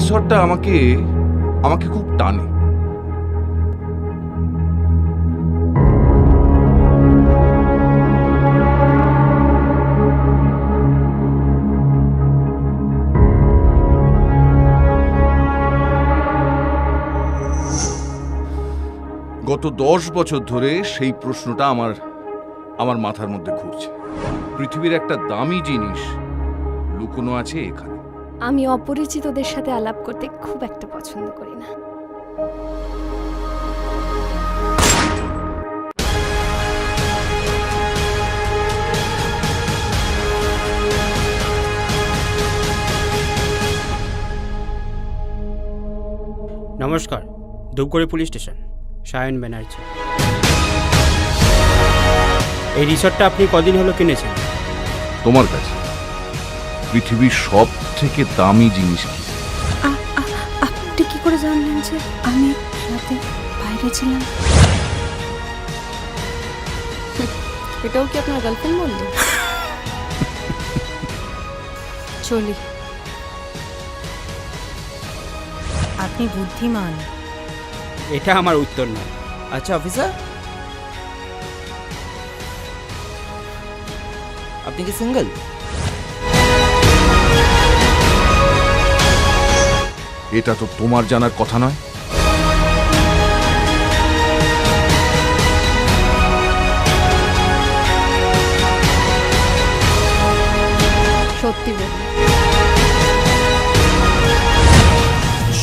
রিসর্টটা আমাকে আমাকে খুব টানে। গত 10 বছর ধরে সেই প্রশ্নটা আমার মাথার মধ্যে ঘুরছে। পৃথিবীর একটা দামি জিনিস লুকোনো আছে এখানে। আমি অপরিচিতদের সাথে আলাপ করতে খুব একটা পছন্দ করি না। নমস্কার, ধূপগুড়ি পুলিশ স্টেশন, সায়ন ব্যানার্জি। এই রিসর্টটা আপনি কদিন হলো কিনেছেন? তোমার কাছে পৃথিবীর সব থেকে দামি জিনিস কি? আপনি কি করে জানলেন যে আমি রাতে বাইরে ছিলাম? এটাও কি আপনার গার্লফ্রেন্ড বলল? চলি। আপনি বুদ্ধিমান। এটা আমার উত্তর নয়। আচ্ছা অফিসার, আপনি কি সিঙ্গেল? এটা তো তোমার জানার কথা নয়। সত্যি বলি।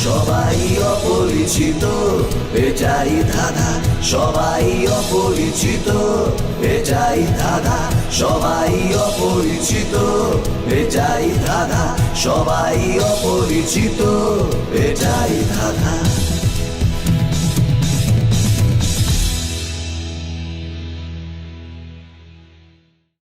সবাই অপরিচিত এটাই ধাঁধা, সবাই অপরিচিত এটাই ধাঁধা, সবাই অপরিচিত এটাই ধাঁধা, সবাই অপরিচিত এটাই ধাঁধা।